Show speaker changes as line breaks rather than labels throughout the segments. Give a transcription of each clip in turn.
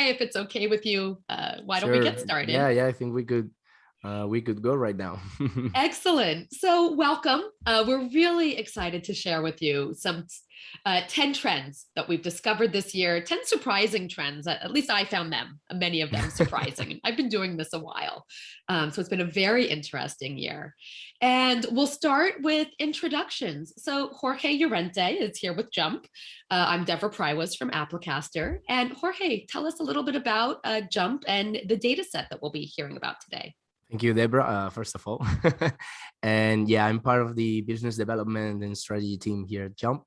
if it's okay with you, why don't we get
Sure.
started?
Yeah, I think we could go right now.
Excellent. So welcome. We're really excited to share with you some 10 trends that we've discovered this year, 10 surprising trends. At least I found them, many of them surprising. I've been doing this a while. So it's been a very interesting year. And we'll start with introductions. So Jorge Llorente is here with Jump. I'm Deborah Prywas from Applicaster. And Jorge, tell us a little bit about Jump and the data set that we'll be hearing about today.
Thank you, Deborah, first of all. And yeah, I'm part of the business development and strategy team here at Jump.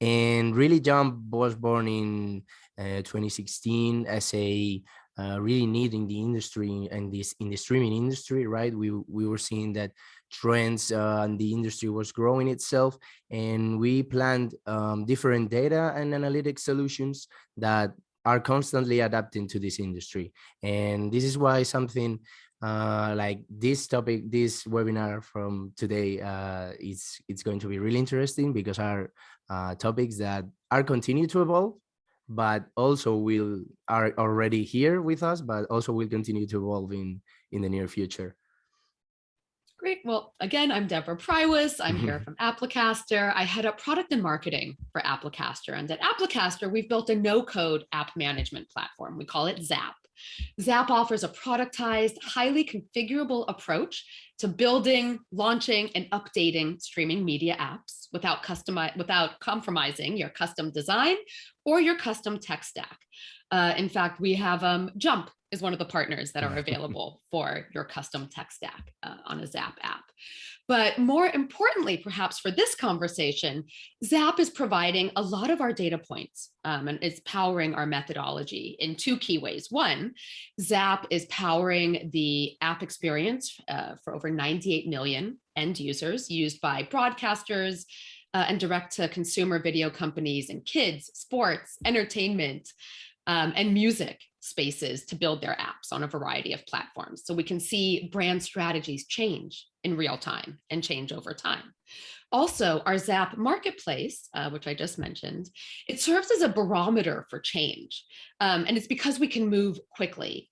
And really, Jump was born in 2016 as a really need in the industry and in the streaming industry, right? We were seeing that trends and the industry was growing itself, and we planned different data and analytics solutions that are constantly adapting to this industry. And this is why something like this topic, this webinar from today, it's going to be really interesting because our topics that are continue to evolve, but also are already here with us, but also will continue to evolve in the near future.
Great. Well, again, I'm Deborah Prywas. I'm here from Applicaster. I head up product and marketing for Applicaster. And at Applicaster, we've built a no-code app management platform. We call it Zap. Zap offers a productized, highly configurable approach to building, launching, and updating streaming media apps without compromising your custom design or your custom tech stack. In fact, we have Jump is one of the partners that are available for your custom tech stack on a Zap app. But more importantly, perhaps for this conversation, Zap is providing a lot of our data points and it's powering our methodology in two key ways. One, Zap is powering the app experience for over 98 million end users used by broadcasters and direct-to-consumer video companies and kids, sports, entertainment, and music spaces to build their apps on a variety of platforms. So we can see brand strategies change in real time and change over time. Also, our Zap marketplace, which I just mentioned, it serves as a barometer for change. And it's because we can move quickly.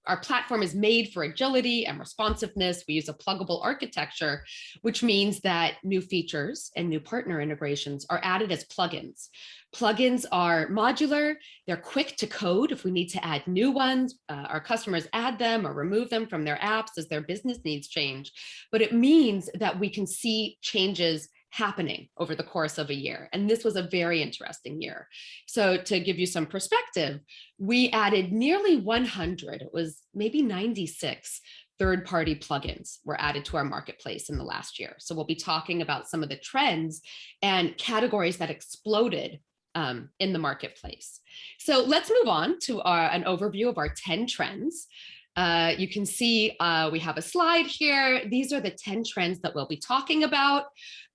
Our platform is made for agility and responsiveness. We use a pluggable architecture, which means that new features and new partner integrations are added as plugins. Plugins are modular, they're quick to code if we need to add new ones. Our customers add them or remove them from their apps as their business needs change. But it means that we can see changes happening over the course of a year. And this was a very interesting year. So to give you some perspective, we added nearly 100, it was maybe 96 third-party plugins were added to our marketplace in the last year. So we'll be talking about some of the trends and categories that exploded in the marketplace. So let's move on to an overview of our 10 trends. You can see we have a slide here. These are the 10 trends that we'll be talking about.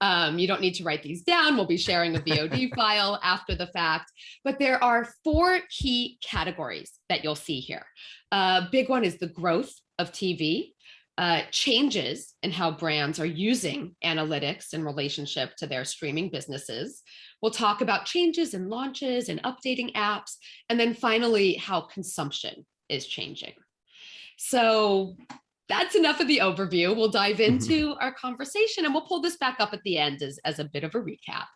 You don't need to write these down. We'll be sharing a VOD file after the fact. But there are 4 key categories that you'll see here. Big one is the growth of TV. Changes in how brands are using analytics in relationship to their streaming businesses. We'll talk about changes in launches and updating apps. And then finally, how consumption is changing. So that's enough of the overview. We'll dive into our conversation and we'll pull this back up at the end as a bit of a recap.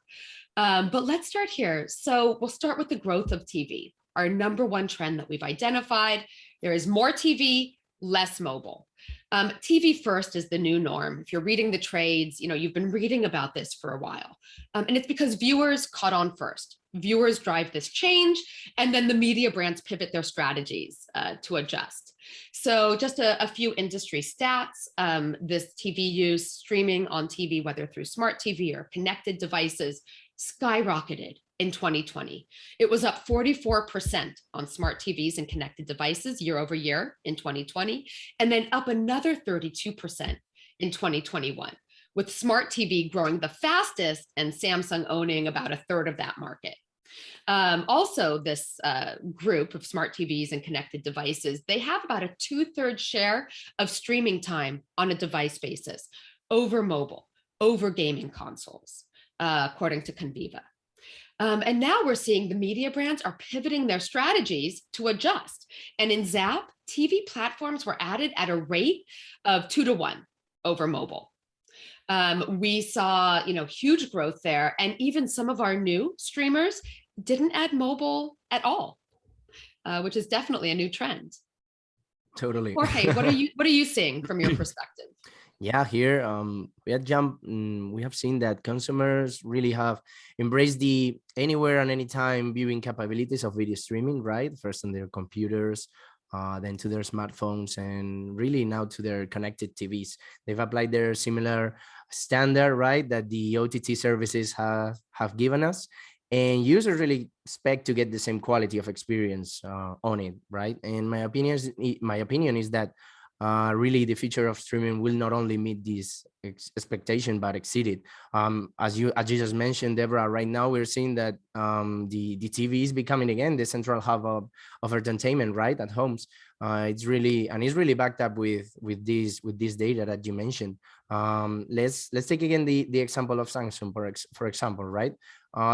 But let's start here. So we'll start with the growth of TV, our number one trend that we've identified. There is more TV, less mobile. TV first is the new norm. If you're reading the trades, you've been reading about this for a while. And it's because viewers caught on first. Viewers drive this change, and then the media brands pivot their strategies to adjust. So just a few industry stats, this TV use, streaming on TV, whether through smart TV or connected devices, skyrocketed in 2020. It was up 44% on smart TVs and connected devices year over year in 2020, and then up another 32% in 2021, with smart TV growing the fastest and Samsung owning about a third of that market. Also, this group of smart TVs and connected devices, they have about a 2/3 share of streaming time on a device basis over mobile, over gaming consoles, according to Conviva. And now we're seeing the media brands are pivoting their strategies to adjust. And in Zap, TV platforms were added at a rate of 2-to-1 over mobile. We saw, huge growth there, and even some of our new streamers didn't add mobile at all, which is definitely a new trend.
Totally.
Jorge, what are you seeing from your perspective?
Yeah, here we at Jump, we have seen that consumers really have embraced the anywhere and anytime viewing capabilities of video streaming, right? First on their computers, then to their smartphones, and really now to their connected TVs. They've applied their similar standard, right, that the OTT services have given us. And users really expect to get the same quality of experience on it, right? And my opinion is that really the future of streaming will not only meet this expectation but exceed it. As you just mentioned, Deborah, right now we're seeing that the TV is becoming again the central hub of entertainment, right, at homes. It's really backed up with this data that you mentioned. Let's take again the example of Samsung, for example, right?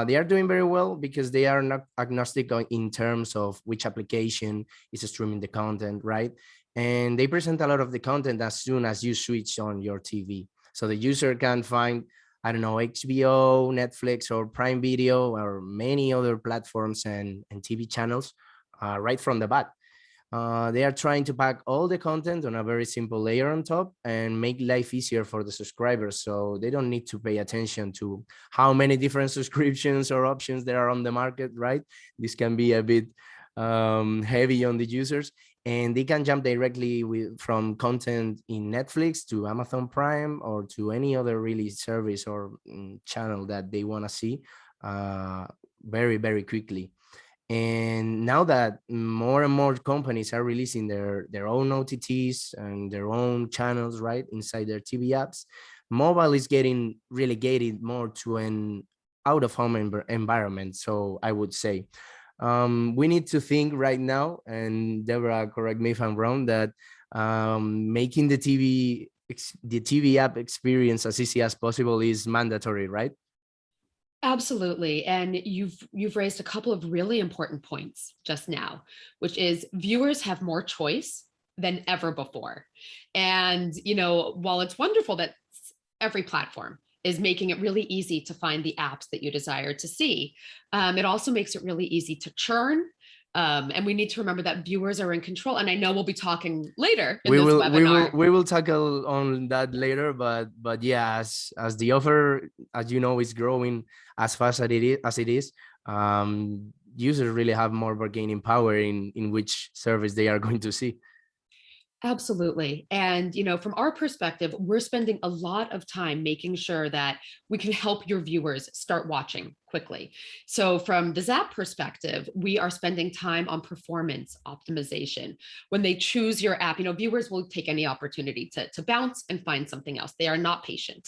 They are doing very well because they are not agnostic in terms of which application is streaming the content, right? And they present a lot of the content as soon as you switch on your TV. So the user can find, I don't know, HBO, Netflix, or Prime Video, or many other platforms and TV channels right from the bat. They are trying to pack all the content on a very simple layer on top and make life easier for the subscribers. So they don't need to pay attention to how many different subscriptions or options there are on the market, right? This can be a bit heavy on the users, and they can jump directly from content in Netflix to Amazon Prime or to any other really service or channel that they want to see very, very quickly. And now that more and more companies are releasing their own OTTs and their own channels, right, inside their TV apps, mobile is getting relegated more to an out-of-home environment. So I would say we need to think right now, and Deborah, correct me if I'm wrong, that making the TV app experience as easy as possible is mandatory, right?
Absolutely. And you've raised a couple of really important points just now, which is viewers have more choice than ever before. And, while it's wonderful that every platform is making it really easy to find the apps that you desire to see, it also makes it really easy to churn. And we need to remember that viewers are in control. And I know we'll be talking later in
we
this
will
webinar.
we will tackle on that later, but yeah, as the offer, as you know, is growing as fast as it is, users really have more bargaining power in which service they are going to see.
Absolutely. And, from our perspective, we're spending a lot of time making sure that we can help your viewers start watching quickly. So from the Zap perspective, we are spending time on performance optimization. When they choose your app, viewers will take any opportunity to bounce and find something else. They are not patient.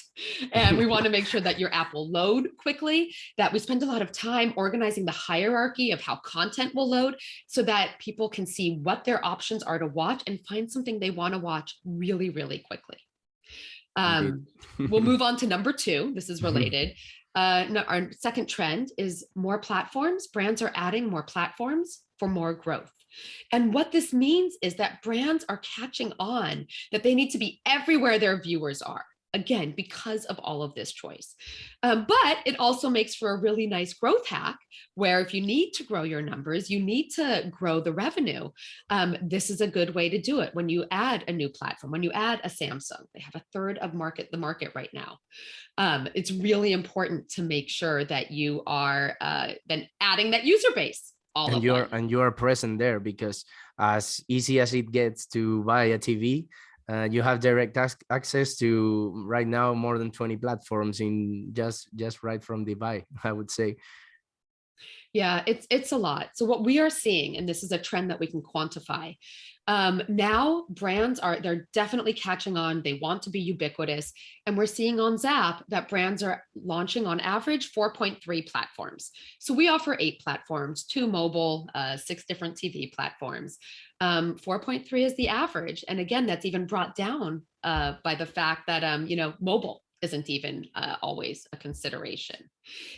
And we want to make sure that your app will load quickly, that we spend a lot of time organizing the hierarchy of how content will load so that people can see what their options are to watch and find something they want to watch really, really quickly. We'll move on to number 2. This is related. No, our second trend is more platforms. Brands are adding more platforms for more growth. And what this means is that brands are catching on that they need to be everywhere their viewers are. Again, because of all of this choice. But it also makes for a really nice growth hack where if you need to grow your numbers, you need to grow the revenue. This is a good way to do it. When you add a new platform, when you add a Samsung, they have a third of the market right now. It's really important to make sure that you are then adding that user base.
And you're present there, because as easy as it gets to buy a TV, you have direct access to right now more than 20 platforms in just right from the buy, I would say.
Yeah, it's a lot. So what we are seeing, and this is a trend that we can quantify, now brands they're definitely catching on. They want to be ubiquitous. And we're seeing on Zap that brands are launching on average 4.3 platforms. So we offer 8 platforms, 2 mobile, 6 different TV platforms. 4.3 is the average. And again, that's even brought down by the fact that, mobile isn't even always a consideration.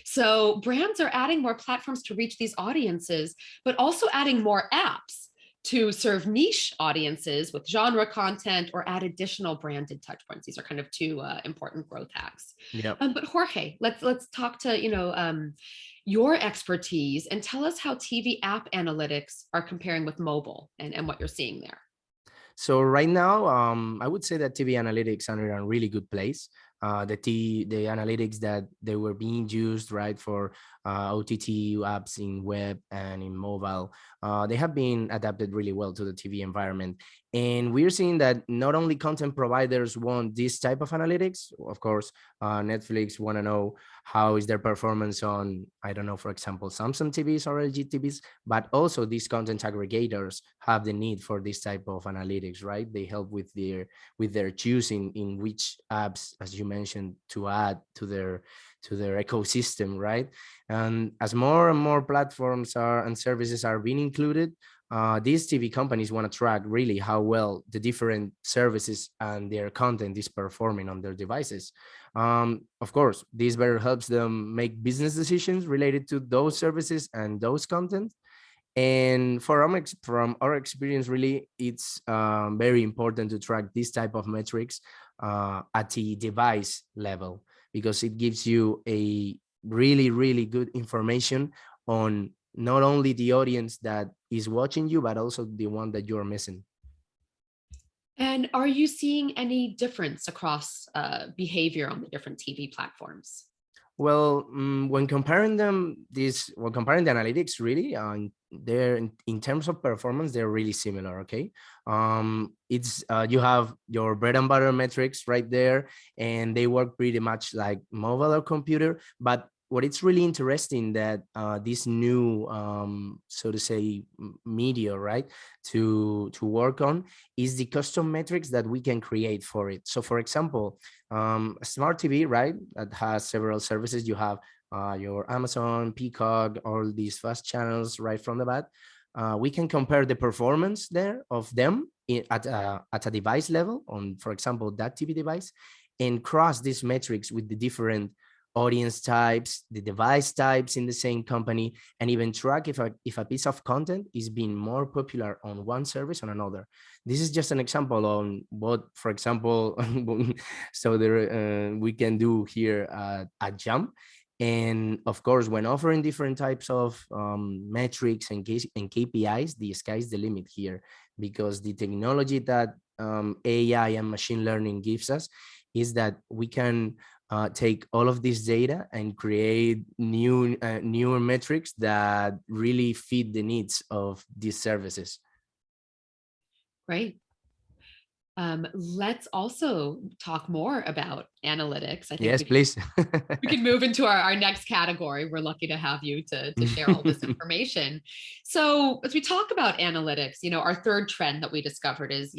So brands are adding more platforms to reach these audiences, but also adding more apps to serve niche audiences with genre content or add additional branded touch points. These are kind of two important growth hacks.
Yep.
But Jorge, let's talk to your expertise and tell us how TV app analytics are comparing with mobile and what you're seeing there.
So right now, I would say that TV analytics are in a really good place. The analytics that they were being used, right, for OTT apps in web and in mobile, they have been adapted really well to the TV environment. And we're seeing that not only content providers want this type of analytics, of course, Netflix want to know how is their performance on, I don't know, for example, Samsung TVs or LG TVs, but also these content aggregators have the need for this type of analytics, right? They help with their choosing in which apps, as you mentioned, to add to their ecosystem, right? And as more and more platforms are and services are being included, these TV companies want to track really how well the different services and their content is performing on their devices. Of course, this better helps them make business decisions related to those services and those content. And from our experience, really, it's very important to track this type of metrics at the device level, because it gives you a really, really good information on not only the audience that is watching you, but also the one that you're missing.
And are you seeing any difference across behavior on the different TV platforms?
Well, when comparing the analytics, really, they're in terms of performance, they're really similar. Okay, it's you have your bread and butter metrics right there, and they work pretty much like mobile or computer. But what it's really interesting that this new, so to say, media, right, to work on is the custom metrics that we can create for it. So, for example, a smart TV, right, that has several services. You have your Amazon, Peacock, all these fast channels right from the bat. We can compare the performance there of them at a device level on, for example, that TV device, and cross these metrics with the different audience types, the device types in the same company, and even track if a piece of content is being more popular on one service or another. This is just an example on what, for example, so there we can do here at Jump. And of course, when offering different types of metrics and KPIs, the sky's the limit here, because the technology that AI and machine learning gives us is that we can take all of this data and create newer metrics that really fit the needs of these services.
Great. Let's also talk more about analytics. I think
Yes, please.
we can move into our next category. We're lucky to have you to share all this information. So as we talk about analytics, our third trend that we discovered is,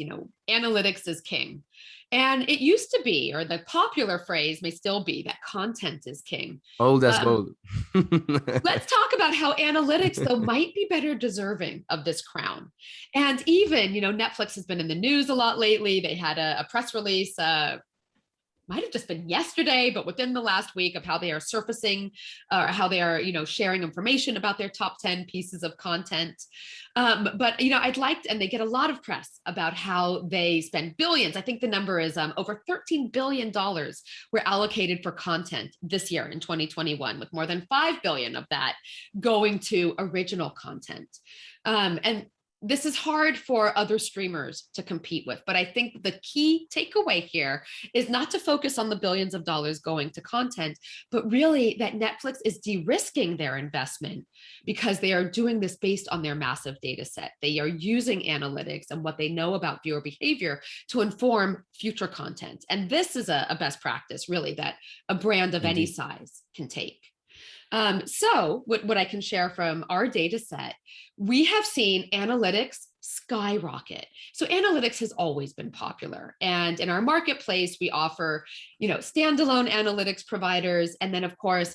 analytics is king. And it used to be, or the popular phrase may still be, that content is king.
Old as gold.
Let's talk about how analytics, though, might be better deserving of this crown. And even, Netflix has been in the news a lot lately. They had a press release, might have just been yesterday, but within the last week, of how they are surfacing, how they are, sharing information about their top 10 pieces of content. But, I'd like to, and they get a lot of press about how they spend billions. I think the number is over $13 billion were allocated for content this year in 2021, with more than $5 billion of that going to original content. And this is hard for other streamers to compete with, but I think the key takeaway here is not to focus on the billions of dollars going to content, but really that Netflix is de-risking their investment because they are doing this based on their massive data set. They are using analytics and what they know about viewer behavior to inform future content. And this is a best practice, really, that a brand of any size can take. So what I can share from our data set, we have seen analytics skyrocket. So analytics has always been popular. And in our marketplace, we offer, standalone analytics providers. And then, of course,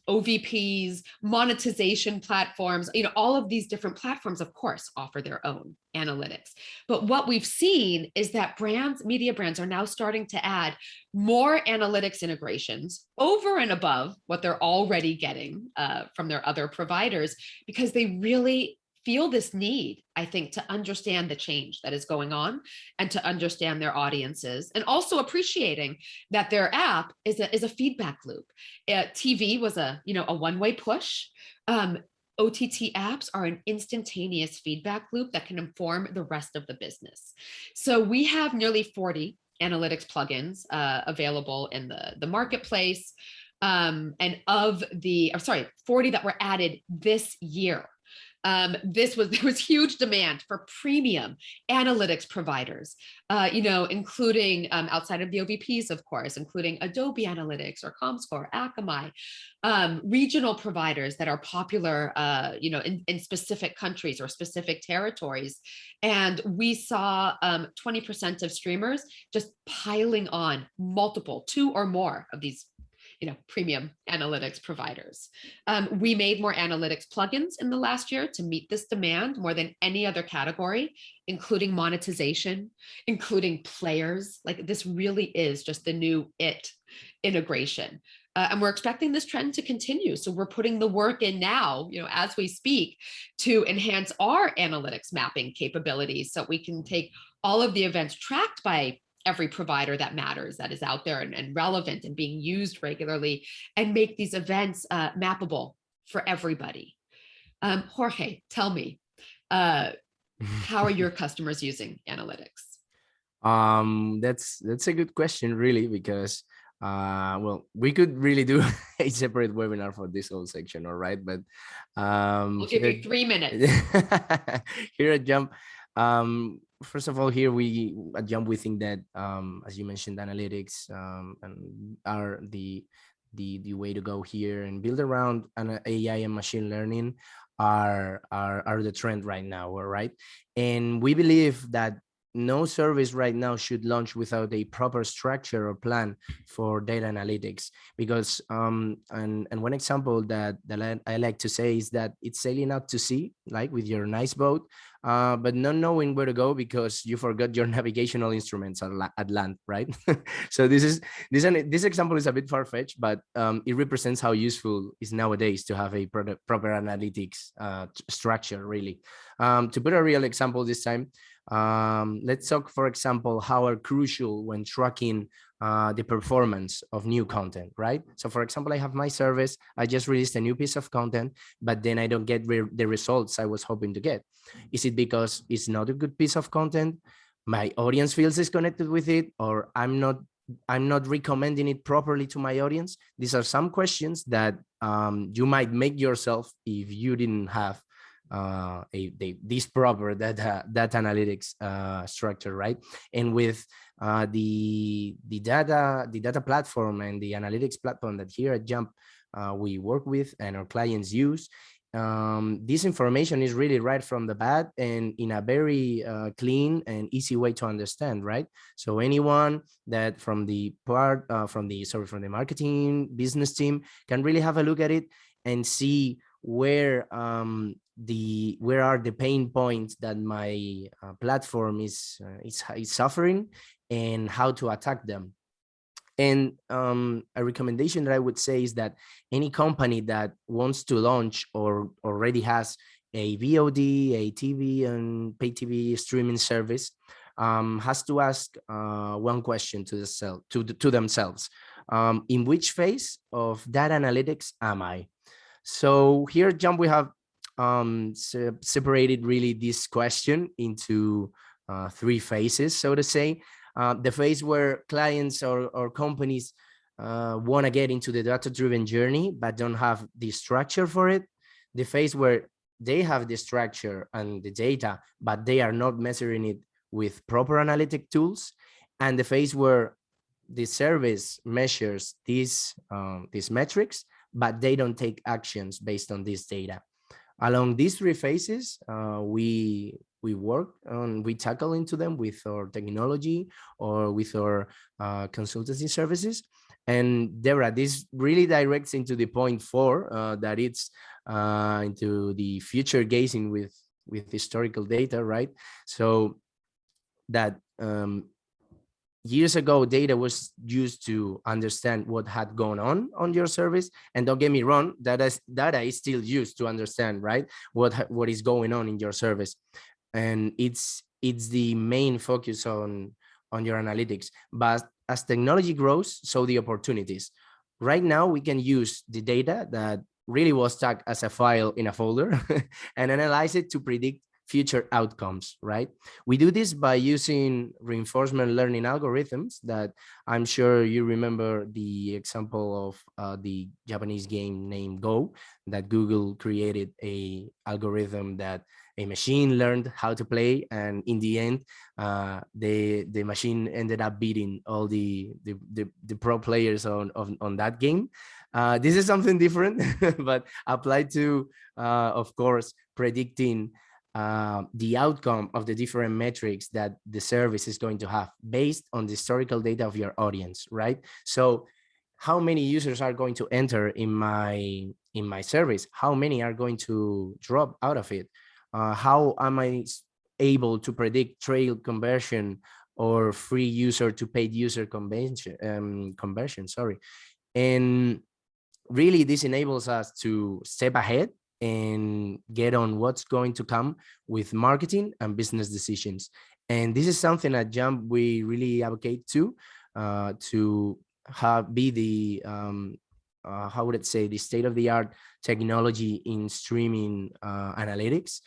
OVPs, monetization platforms, all of these different platforms, of course, offer their own analytics. But what we've seen is that media brands are now starting to add more analytics integrations over and above what they're already getting from their other providers, because they really feel this need, I think, to understand the change that is going on and to understand their audiences, and also appreciating that their app is a feedback loop. TV was a one-way push. OTT apps are an instantaneous feedback loop that can inform the rest of the business. So we have nearly 40 analytics plugins available in the marketplace. And of the, 40 that were added this year. There was huge demand for premium analytics providers, including outside of the OVPs, of course, including Adobe Analytics or Comscore, Akamai, regional providers that are popular, in specific countries or specific territories. And we saw 20% of streamers just piling on multiple, 2 or more of these premium analytics providers. We made more analytics plugins in the last year to meet this demand more than any other category, including monetization, including players. Like, this really is just the new integration. And we're expecting this trend to continue. So we're putting the work in now, as we speak, to enhance our analytics mapping capabilities so we can take all of the events tracked by every provider that matters, that is out there and relevant and being used regularly, and make these events mappable for everybody. Jorge, tell me, how are your customers using analytics?
That's a good question, really, because well, we could really do a separate webinar for this whole section, all right? But
We'll give you 3 minutes.
Here at Jump, first of all, here at Jump, we think that, as you mentioned, analytics and are the way to go here, and build around an AI and machine learning are the trend right now, all right? And we believe that no service right now should launch without a proper structure or plan for data analytics, because and one example that I like to say is that it's sailing out to sea, like with your nice boat, but not knowing where to go because you forgot your navigational instruments at land, right? So this example is a bit far-fetched, but it represents how useful is nowadays to have a proper analytics structure, really. To put a real example this time, let's talk, for example, how are crucial when tracking the performance of new content, right? So for example, I have my service, I just released a new piece of content, but then I don't get the results I was hoping to get. Is it because it's not a good piece of content, my audience feels disconnected with it, or I'm not recommending it properly to my audience? These are some questions that you might make yourself if you didn't have this proper data analytics structure, right? And with the data platform and the analytics platform that here at Jump we work with and our clients use, this information is really right from the bat and in a very clean and easy way to understand, right? So anyone that from the marketing business team can really have a look at it and see where are the pain points that my platform is suffering and how to attack them. And a recommendation that I would say is that any company that wants to launch or already has a VOD, a TV and pay TV streaming service has to ask one question to themselves. In which phase of data analytics am I? So here at Jump, we have separated really this question into 3 phases, so to say. The phase where clients or companies want to get into the data-driven journey, but don't have the structure for it. The phase where they have the structure and the data, but they are not measuring it with proper analytic tools. And the phase where the service measures these metrics, but they don't take actions based on this data. Along these 3 phases, we work on, we tackle into them with our technology or with our consultancy services. And Deborah, this really directs into the point 4, that it's into the future gazing with historical data, right? So that years ago, data was used to understand what had gone on your service. And don't get me wrong, data is still used to understand, right, what is going on in your service. And it's the main focus on your analytics. But as technology grows, so the opportunities. Right now, we can use the data that really was stuck as a file in a folder and analyze it to predict future outcomes, right? We do this by using reinforcement learning algorithms that I'm sure you remember the example of the Japanese game named Go, that Google created a algorithm that a machine learned how to play, and in the end, the machine ended up beating all the pro players on that game. This is something different, but applied to, of course, predicting the outcome of the different metrics that the service is going to have based on the historical data of your audience, right? So how many users are going to enter in my service? How many are going to drop out of it? How am I able to predict trail conversion or free user to paid user conversion, sorry. And really, this enables us to step ahead and get on what's going to come with marketing and business decisions. And this is something at Jump we really advocate to be the how would it say, the state-of-the-art technology in streaming analytics.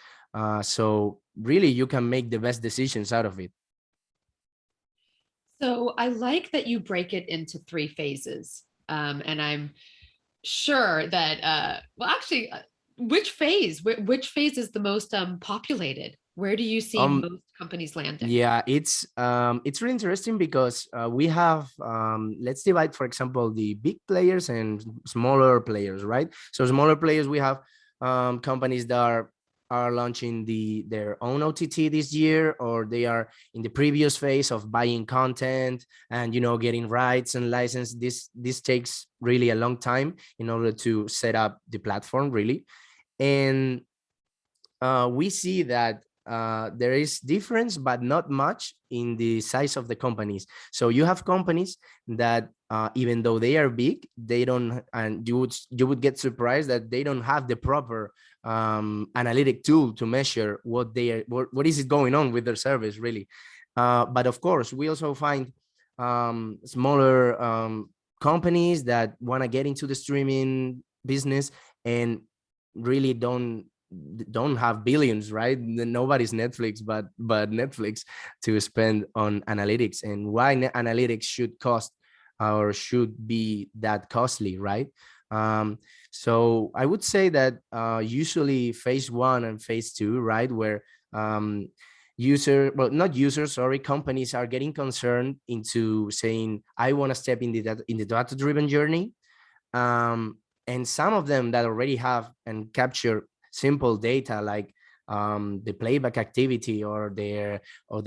So really, you can make the best decisions out of it.
So I like that you break it into 3 phases. And I'm sure that, well, actually, which phase is the most populated? Where do you see most companies landing?
Yeah, it's really interesting because we have, let's divide, for example, the big players and smaller players, right? So smaller players, we have companies that are launching their own OTT this year, or they are in the previous phase of buying content and getting rights and license. This takes really a long time in order to set up the platform, really. And we see that there is difference, but not much in the size of the companies. So you have companies that even though they are big, they don't, and you would get surprised that they don't have the proper analytic tool to measure what is it going on with their service, really. But of course, we also find smaller companies that want to get into the streaming business and really don't have billions, right? Nobody's Netflix but Netflix to spend on analytics, and why analytics should cost or should be that costly, right? So I would say that usually phase 1 and phase 2, right, where companies are getting concerned into saying, I want to step in the data driven journey. And some of them that already have and capture simple data, like the playback activity or the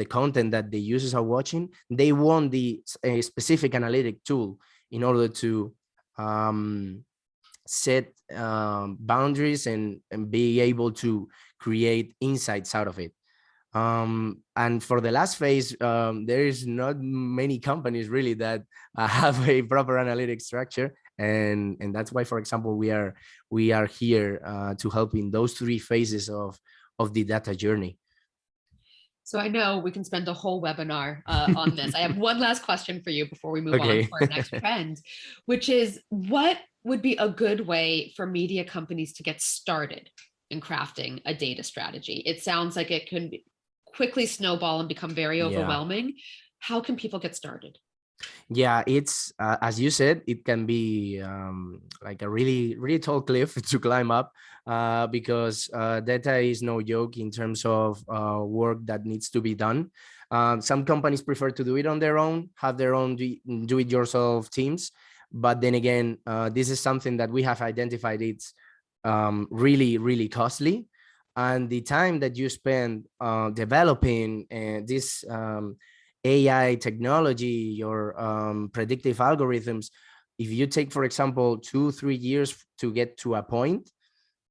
content that the users are watching, they want a specific analytic tool in order to set boundaries and be able to create insights out of it. And for the last phase, there is not many companies really that have a proper analytic structure. And that's why, for example, we are here to help in those 3 phases of the data journey.
So I know we can spend a whole webinar on this. I have one last question for you before we move on to our next trend, which is, what would be a good way for media companies to get started in crafting a data strategy? It sounds like it can quickly snowball and become very overwhelming. How can people get started?
Yeah, it's as you said, it can be like a really, really tall cliff to climb up because data is no joke in terms of work that needs to be done. Some companies prefer to do it on their own, have their own do-it-yourself teams. But then again, this is something that we have identified. It's really, really costly. And the time that you spend developing this AI technology or predictive algorithms if you take, for example, 2-3 years to get to a point,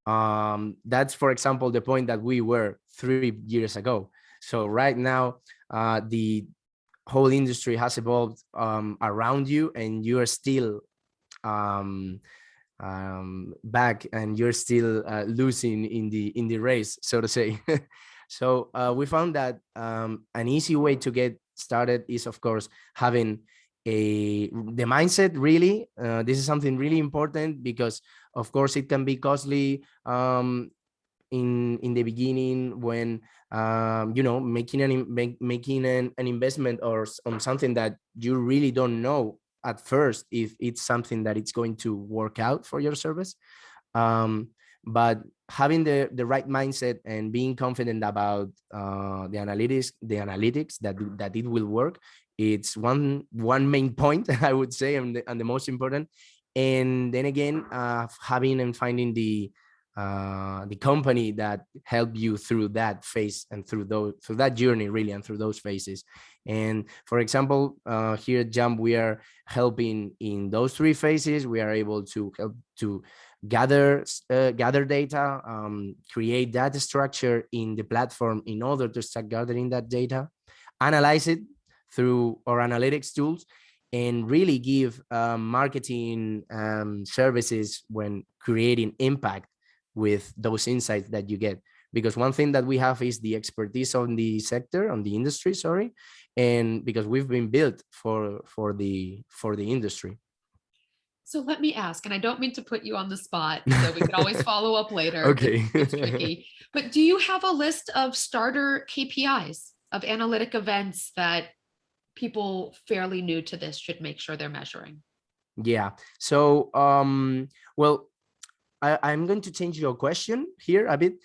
that's, for example, the point that we were 3 years ago. So right now, the whole industry has evolved around you, and you are still um, back, and you're still losing in the race, so to say. So we found that an easy way to get started is, of course, having the mindset. Really, this is something really important, because of course it can be costly in the beginning, when making an investment or on something that you really don't know at first if it's something that it's going to work out for your service. um, but having the right mindset and being confident about the analytics that it will work, it's one main point, I would say, and the most important. And then again, having and finding the company that help you through that phase, and through that journey, really, and through those phases. And for example, here at Jump, we are helping in those 3 phases. We are able to help to gather data, create data structure in the platform in order to start gathering that data, analyze it through our analytics tools, and really give marketing services when creating impact with those insights that you get. Because one thing that we have is the expertise on the sector, on the industry, sorry, and because we've been built for the industry.
So let me ask, and I don't mean to put you on the spot, so we can always follow up later.
Okay.
It's tricky. But do you have a list of starter KPIs of analytic events that people fairly new to this should make sure they're measuring?
Yeah. So, well, I'm going to change your question here a bit,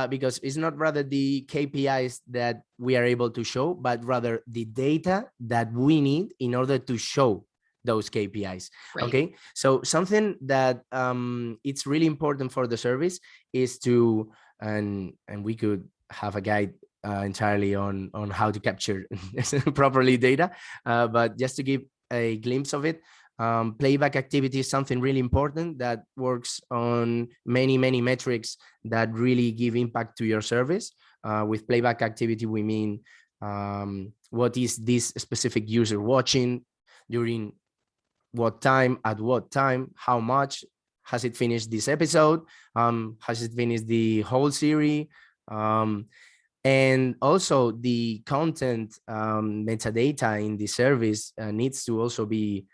because it's not rather the KPIs that we are able to show, but rather the data that we need in order to show those KPIs.
Right.
Okay. So something that it's really important for the service is to, and we could have a guide entirely on how to capture properly data, but just to give a glimpse of it. Playback activity is something really important that works on many metrics that really give impact to your service. With playback activity, we mean what is this specific user watching, during what time, at what time, how much, has it finished this episode, has it finished the whole series, and also the content metadata in the service needs to also be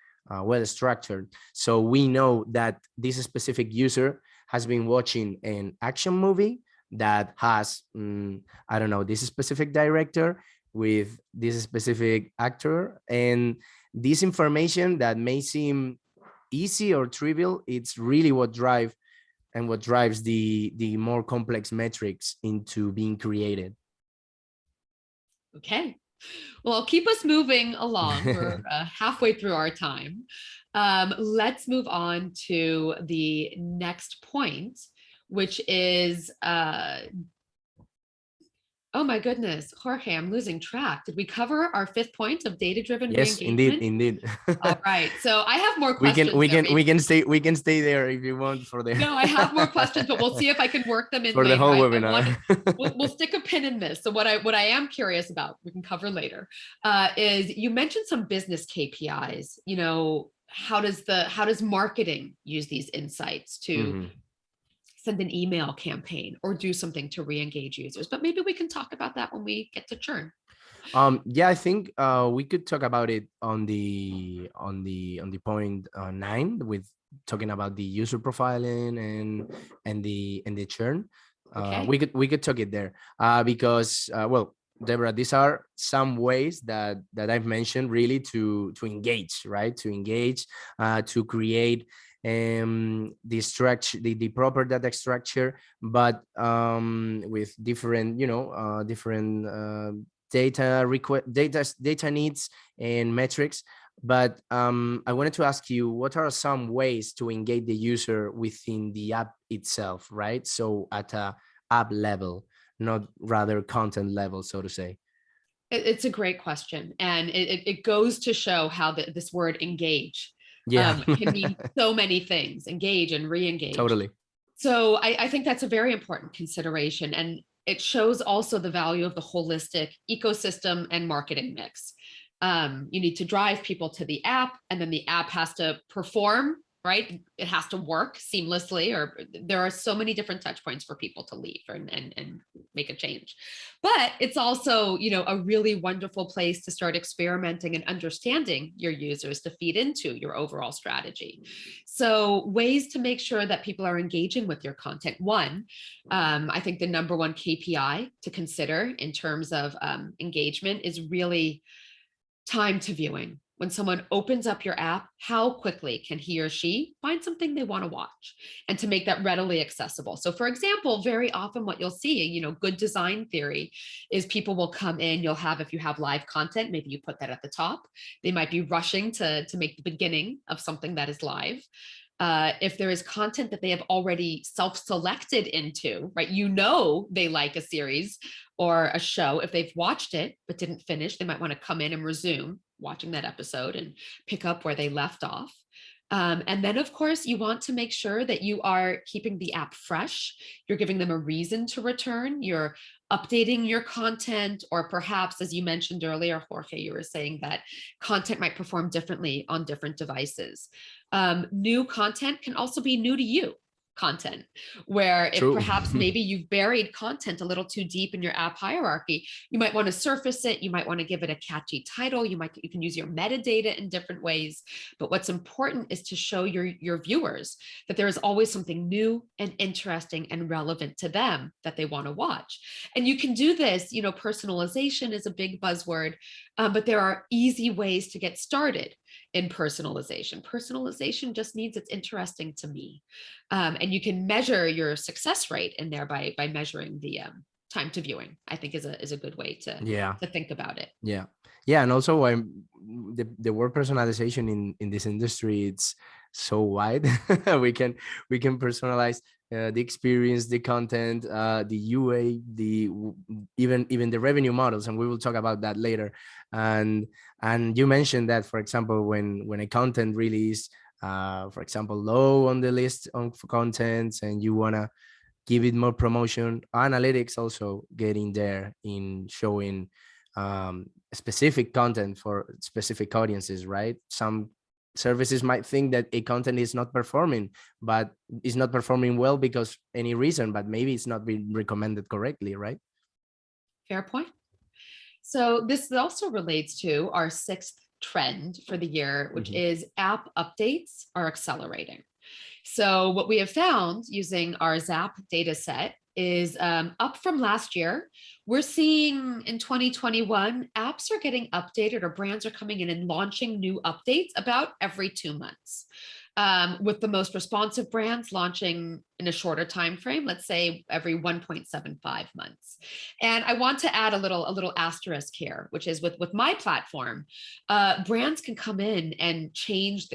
well structured. So we know that this specific user has been watching an action movie that has, I don't know, this specific director with this specific actor. And this information that may seem easy or trivial, it's really what drives the more complex metrics into being created.
Okay. Well, keep us moving along. We're halfway through our time. Let's move on to the next point, which is, oh my goodness, Jorge, I'm losing track. Did we cover our 5th point of data-driven
Yes,
re-engagement?
indeed.
All right. So I have more questions.
We can stay there if you want for the.
No, I have more questions, but we'll see if I can work them in
for
later.
the whole webinar.
We'll stick a pin in this. So what I am curious about, we can cover later, is you mentioned some business KPIs. You know, how does marketing use these insights to send an email campaign or do something to re-engage users? But maybe we can talk about that when we get to churn.
Yeah, I think we could talk about it on the point 9, with talking about the user profiling and the churn.
Okay.
We could talk it there because well, Deborah, these are some ways that I've mentioned really to engage, right? To engage, to create the structure, the proper data structure, but with different, different data needs and metrics. But I wanted to ask you, what are some ways to engage the user within the app itself, right? So at a app level, not rather content level, so to say.
It's a great question. And it goes to show how this word engage
Yeah.
Can mean so many things: engage and re-engage.
Totally.
So I think that's a very important consideration. And it shows also the value of the holistic ecosystem and marketing mix. You need to drive people to the app, and then the app has to perform, right? It has to work seamlessly, or there are so many different touch points for people to leave and make a change. But it's also, a really wonderful place to start experimenting and understanding your users to feed into your overall strategy. So ways to make sure that people are engaging with your content. One, I think the number one KPI to consider in terms of engagement is really time to viewing. When someone opens up your app, how quickly can he or she find something they want to watch, and to make that readily accessible? So for example, very often what you'll see, good design theory is people will come in, if you have live content, maybe you put that at the top. They might be rushing to make the beginning of something that is live. If there is content that they have already self-selected into, right? They like a series or a show. If they've watched it but didn't finish, they might want to come in and resume watching that episode and pick up where they left off. And then, of course, you want to make sure that you are keeping the app fresh. You're giving them a reason to return. You're updating your content, or perhaps, as you mentioned earlier, Jorge, you were saying that content might perform differently on different devices. New content can also be new to you content, where if
True.
perhaps maybe you've buried content a little too deep in your app hierarchy, you might want to surface it. You might want to give it a catchy title. You can use your metadata in different ways. But what's important is to show your viewers that there is always something new and interesting and relevant to them that they want to watch. And you can do this, personalization is a big buzzword, but there are easy ways to get started in personalization. Personalization just needs it's interesting to me. And you can measure your success rate in there by measuring the time to viewing, I think is a good way to think about it.
Yeah. And also the word personalization in this industry, it's so wide. we can personalize the experience, the content, the UA, even the revenue models, and we will talk about that later. And you mentioned that, for example, when a content really is for example, low on the list of contents, and you want to give it more promotion, analytics also getting there in showing specific content for specific audiences, right? Some services might think that a content is not performing, but is not performing well because any reason, but maybe it's not being recommended correctly, right?
Fair point. So this also relates to our sixth trend for the year, which is app updates are accelerating. So what we have found using our Zap data set is up from last year. We're seeing in 2021, apps are getting updated, or brands are coming in and launching new updates about every 2 months. With the most responsive brands launching in a shorter time frame, let's say every 1.75 months. And I want to add a little asterisk here, which is with my platform, brands can come in and change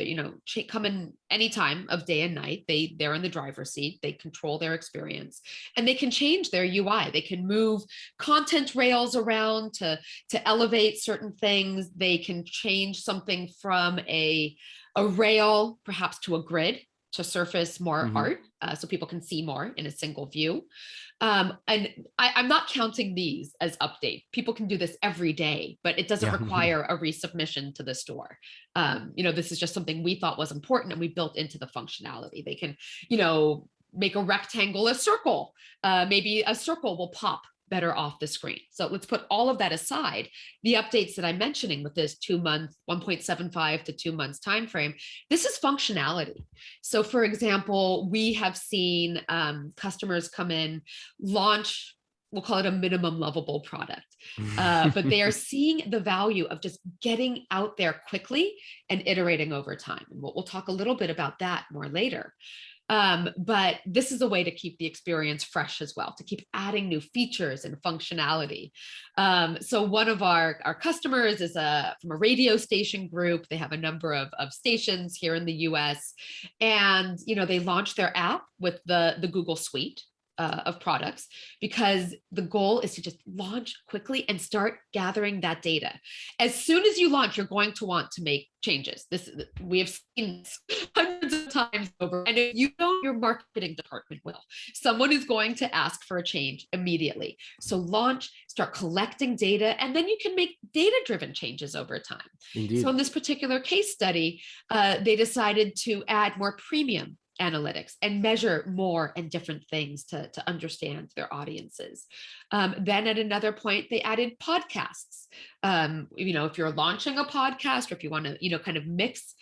come in any time of day and night. They're in the driver's seat. They control their experience, and they can change their UI. They can move content rails around to elevate certain things. They can change something from a rail perhaps to a grid to surface more art, so people can see more in a single view. And I'm not counting these as update. People can do this every day, but it doesn't require a resubmission to the store. This is just something we thought was important, and we built into the functionality. They can, make a rectangle a circle. Maybe a circle will pop better off the screen. So let's put all of that aside. The updates that I'm mentioning with this 2 month, 1.75 to 2 months timeframe, this is functionality. So for example, we have seen customers come in, launch, we'll call it a minimum lovable product, but they are seeing the value of just getting out there quickly and iterating over time. And we'll talk a little bit about that more later. But this is a way to keep the experience fresh as well, to keep adding new features and functionality. So one of our customers is from a radio station group. They have a number of stations here in the US, and they launched their app with the Google Suite. of products, because the goal is to just launch quickly and start gathering that data. As soon as you launch, you're going to want to make changes. We have seen hundreds of times over. And if you don't, your marketing department will. Someone is going to ask for a change immediately. So launch, start collecting data, and then you can make data-driven changes over time.
Indeed.
So in this particular case study, they decided to add more premium analytics and measure more and different things to understand their audiences. Then at another point, they added podcasts. If you're launching a podcast, or if you want to, kind of mix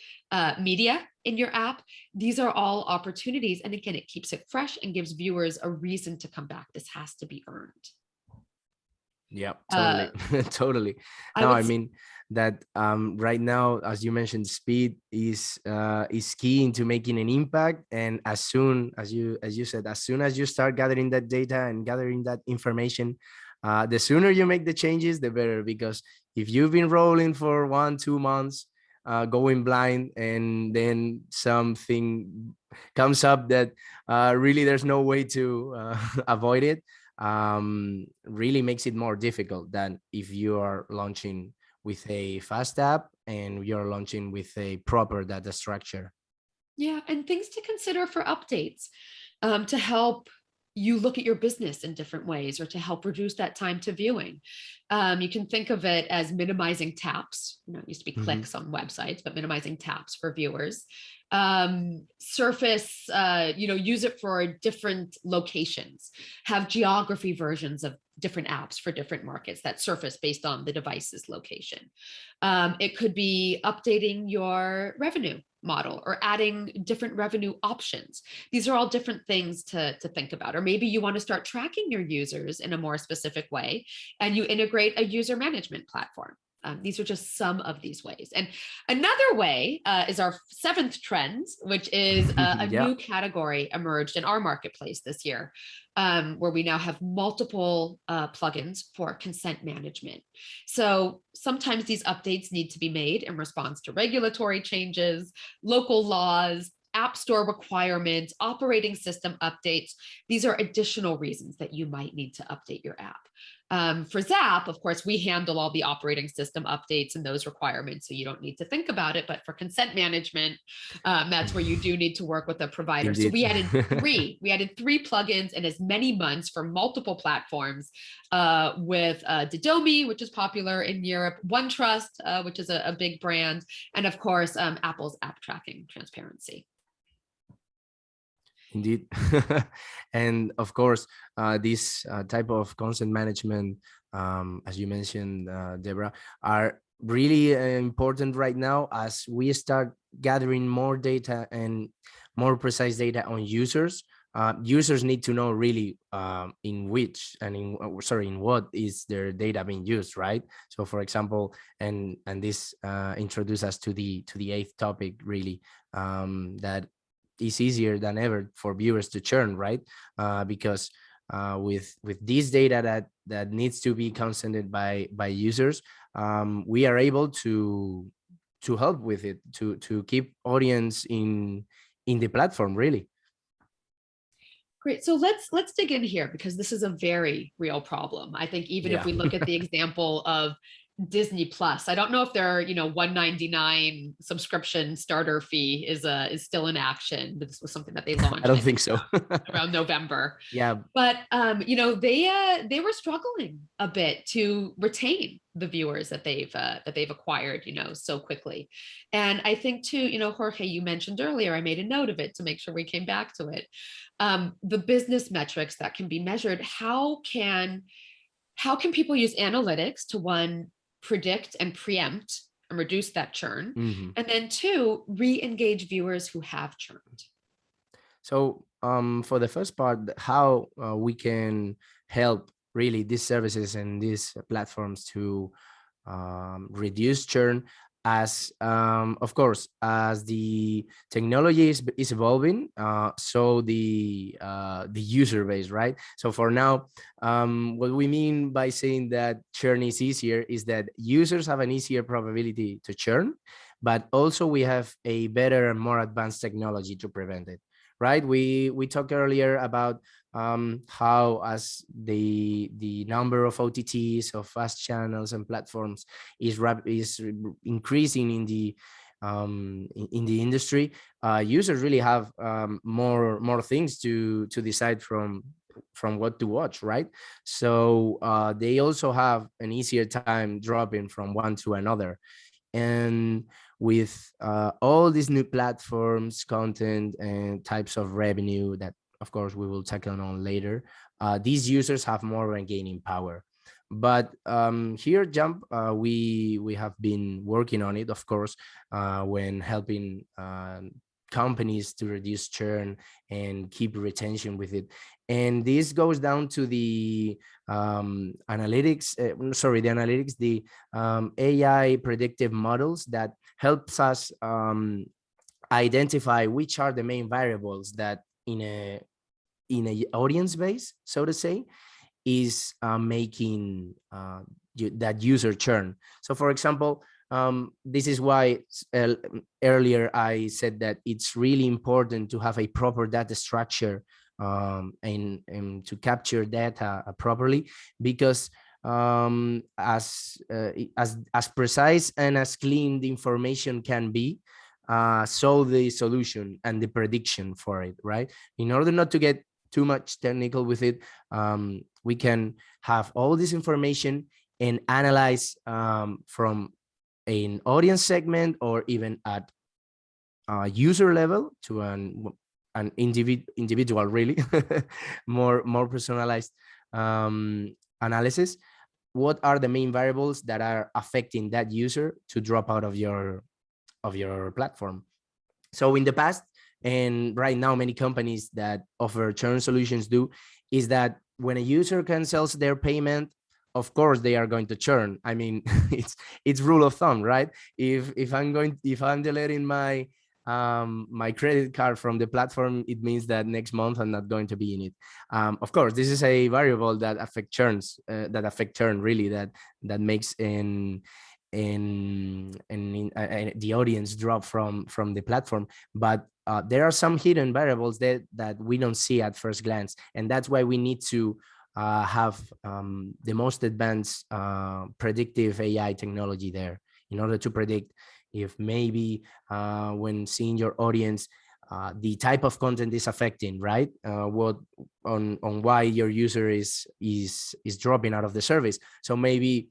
media in your app, these are all opportunities. And again, it keeps it fresh and gives viewers a reason to come back. This has to be earned.
Yeah, totally. Totally. No, I mean that right now, as you mentioned, speed is key into making an impact. And as soon as you said, as soon as you start gathering that data and gathering that information, the sooner you make the changes, the better. Because if you've been rolling for 1-2 months, going blind, and then something comes up that really there's no way to avoid it, really makes it more difficult than if you are launching with a fast app and you're launching with a proper data structure.
Yeah, and things to consider for updates to help you look at your business in different ways, or to help reduce that time to viewing. You can think of it as minimizing taps. It used to be clicks on websites, but minimizing taps for viewers. Surface, use it for different locations. Have geography versions of different apps for different markets that surface based on the device's location. It could be updating your revenue model, or adding different revenue options. These are all different things to think about. Or maybe you want to start tracking your users in a more specific way, and you integrate a user management platform. These are just some of these ways. And another way is our 7th trend, which is a new category emerged in our marketplace this year, where we now have multiple plugins for consent management. So sometimes these updates need to be made in response to regulatory changes, local laws, app store requirements, operating system updates. These are additional reasons that you might need to update your app. For Zap, of course, we handle all the operating system updates and those requirements, so you don't need to think about it. But for consent management, that's where you do need to work with a provider.
Indeed.
So we added three plugins in as many months for multiple platforms, with Didomi, which is popular in Europe, OneTrust, which is a big brand, and of course, Apple's app tracking transparency.
Indeed. And of course, this type of consent management, as you mentioned, Deborah, are really important right now as we start gathering more data and more precise data on users. Users need to know really in what is their data being used, right? So, for example, and this introduces us to the 8th topic, really, that is easier than ever for viewers to churn, right? Because with this data that needs to be consented by users, we are able to help with it, to keep audience in the platform, really.
Great. So let's dig in here, because this is a very real problem. I think even if we look at the example of Disney Plus, I don't know if their $199 subscription starter fee is still in action, but this was something that they launched.
I don't think so.
Around November.
Yeah.
But they were struggling a bit to retain the viewers that they've acquired so quickly. And I think too, Jorge, you mentioned earlier, I made a note of it to make sure we came back to it. The business metrics that can be measured. How can people use analytics to, 1, predict and preempt and reduce that churn, and then 2, re-engage viewers who have churned?
So for the first part, how we can help really these services and these platforms to reduce churn, as of course, as the technology is evolving, so the user base, right? So for now, what we mean by saying that churn is easier is that users have an easier probability to churn, but also we have a better and more advanced technology to prevent it, right? We talked earlier about how as the number of OTTs, of fast channels and platforms is increasing in the industry, users really have more things to decide from what to watch, right? So they also have an easier time dropping from one to another. And with all these new platforms, content, and types of revenue that, of course, we will tackle on later, these users have more bargaining power. But here, Jump, we have been working on it, of course, when helping companies to reduce churn and keep retention with it. And this goes down to the analytics, the AI predictive models that helps us identify which are the main variables that in a audience base, so to say, is making that user churn. So for example, this is why earlier I said that it's really important to have a proper data structure and to capture data properly, because as precise and as clean the information can be, so the solution and the prediction for it, right? In order not to get too much technical with it, we can have all this information and analyze from an audience segment, or even at user level, to an individual, really, more personalized analysis. What are the main variables that are affecting that user to drop out of your platform? So in the past, and right now, many companies that offer churn solutions do, is that when a user cancels their payment, of course they are going to churn. I mean, it's rule of thumb, right? If I'm deleting my my credit card from the platform, it means that next month I'm not going to be in it. Of course, this is a variable that affect churn, really, that makes the audience drop from the platform. But there are some hidden variables that we don't see at first glance, and that's why we need to have the most advanced predictive AI technology there, in order to predict if maybe when seeing your audience, the type of content is affecting, right? What on why your user is dropping out of the service. So maybe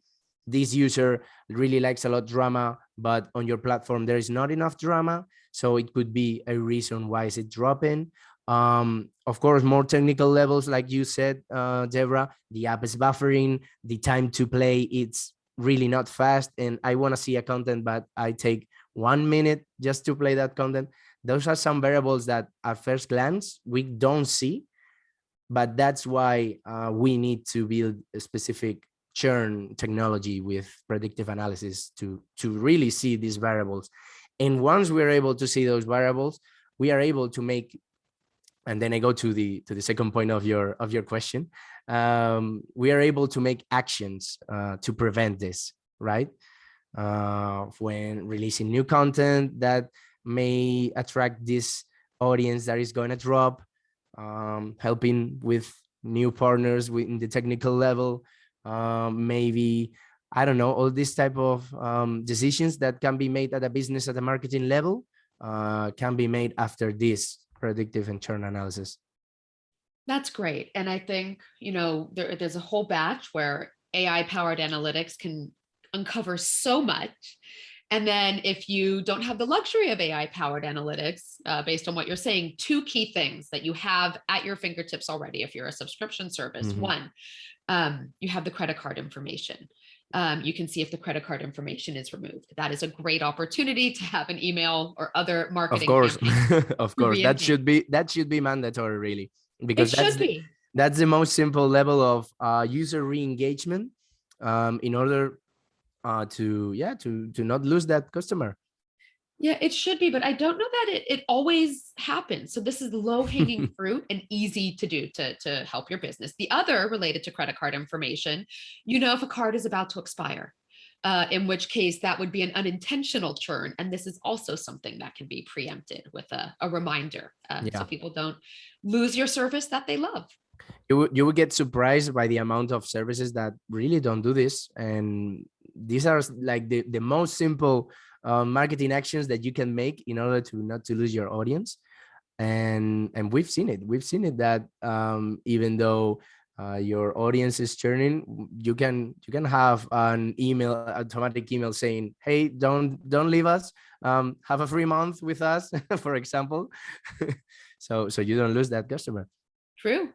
this user really likes a lot drama, but on your platform there is not enough drama, so it could be a reason why is it dropping. Of course, more technical levels, like you said, Deborah, the app is buffering, the time to play, it's really not fast, and I want to see a content, but I take 1 minute just to play that content. Those are some variables that at first glance we don't see, but that's why we need to build a specific churn technology with predictive analysis to really see these variables. And once we're able to see those variables, we are able to make, and then I go to the second point of your question, we are able to make actions to prevent this, right? When releasing new content that may attract this audience that is going to drop, helping with new partners in the technical level, maybe, I don't know, all this type of decisions that can be made at a business, at a marketing level, can be made after this predictive and churn analysis.
That's great. And I think, there's a whole batch where AI powered analytics can uncover so much. And then if you don't have the luxury of AI powered analytics, based on what you're saying, two key things that you have at your fingertips already, if you're a subscription service. Mm-hmm. One, you have the credit card information. You can see if the credit card information is removed. That is a great opportunity to have an email or other marketing.
Of course, of course, that should be mandatory, really, because that's the most simple level of user re-engagement, in order to not lose that customer.
Yeah, it should be, but I don't know that it always happens. So this is low-hanging fruit and easy to do to help your business. The other, related to credit card information, if a card is about to expire, in which case that would be an unintentional churn. And this is also something that can be preempted with a reminder, so people don't lose your service that they love.
You would get surprised by the amount of services that really don't do this, and these are like the most simple marketing actions that you can make in order to not to lose your audience. And we've seen it that even though your audience is churning, you can have an automatic email saying, hey, don't leave us, have a free month with us, for example. So you don't lose that customer.
True.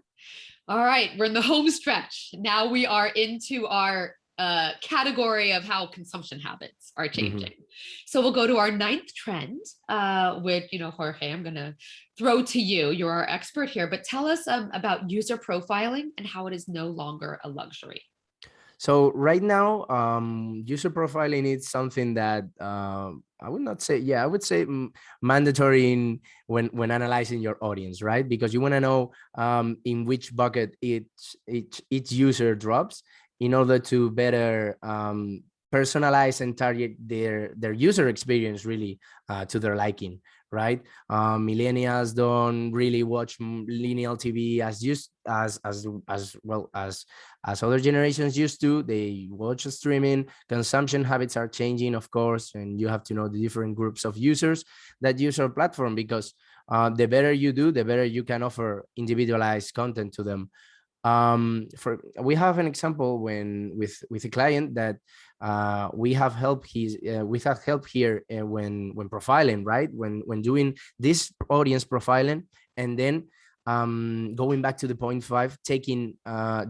All right, we're in the home stretch. Now we are into our category of how consumption habits are changing. So we'll go to our ninth trend, which, Jorge, I'm going to throw to you. You're our expert here, but tell us about user profiling and how it is no longer a luxury.
So right now, user profiling is something that I would not say, I would say mandatory when analyzing your audience, right? Because you want to know in which bucket each user drops in order to better personalize and target their user experience really to their liking, right? Millennials don't really watch linear TV as well as other generations used to. They watch streaming. Consumption habits are changing, of course, and you have to know the different groups of users that use our platform, because the better you do, the better you can offer individualized content to them. We have an example with a client that we have helped here when profiling, right, when doing this audience profiling, and then going back to the point 5, taking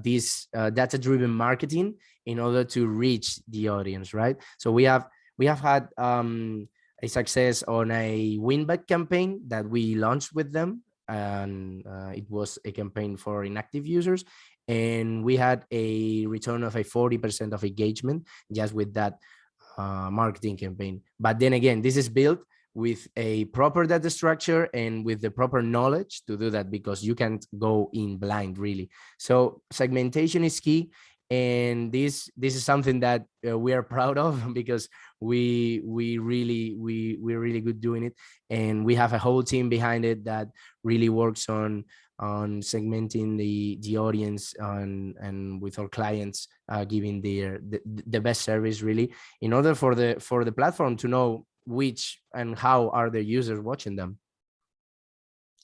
this data driven marketing in order to reach the audience, right? So we have had a success on a win back campaign that we launched with them, and it was a campaign for inactive users, and we had a return of a 40% of engagement just with that marketing campaign. But then again, this is built with a proper data structure and with the proper knowledge to do that, because you can't go in blind really. So segmentation is key, and this is something that we are proud of, because we're really good doing it, and we have a whole team behind it that really works on segmenting the audience and with our clients, giving the best service really, in order for the platform to know which and how are the users watching them.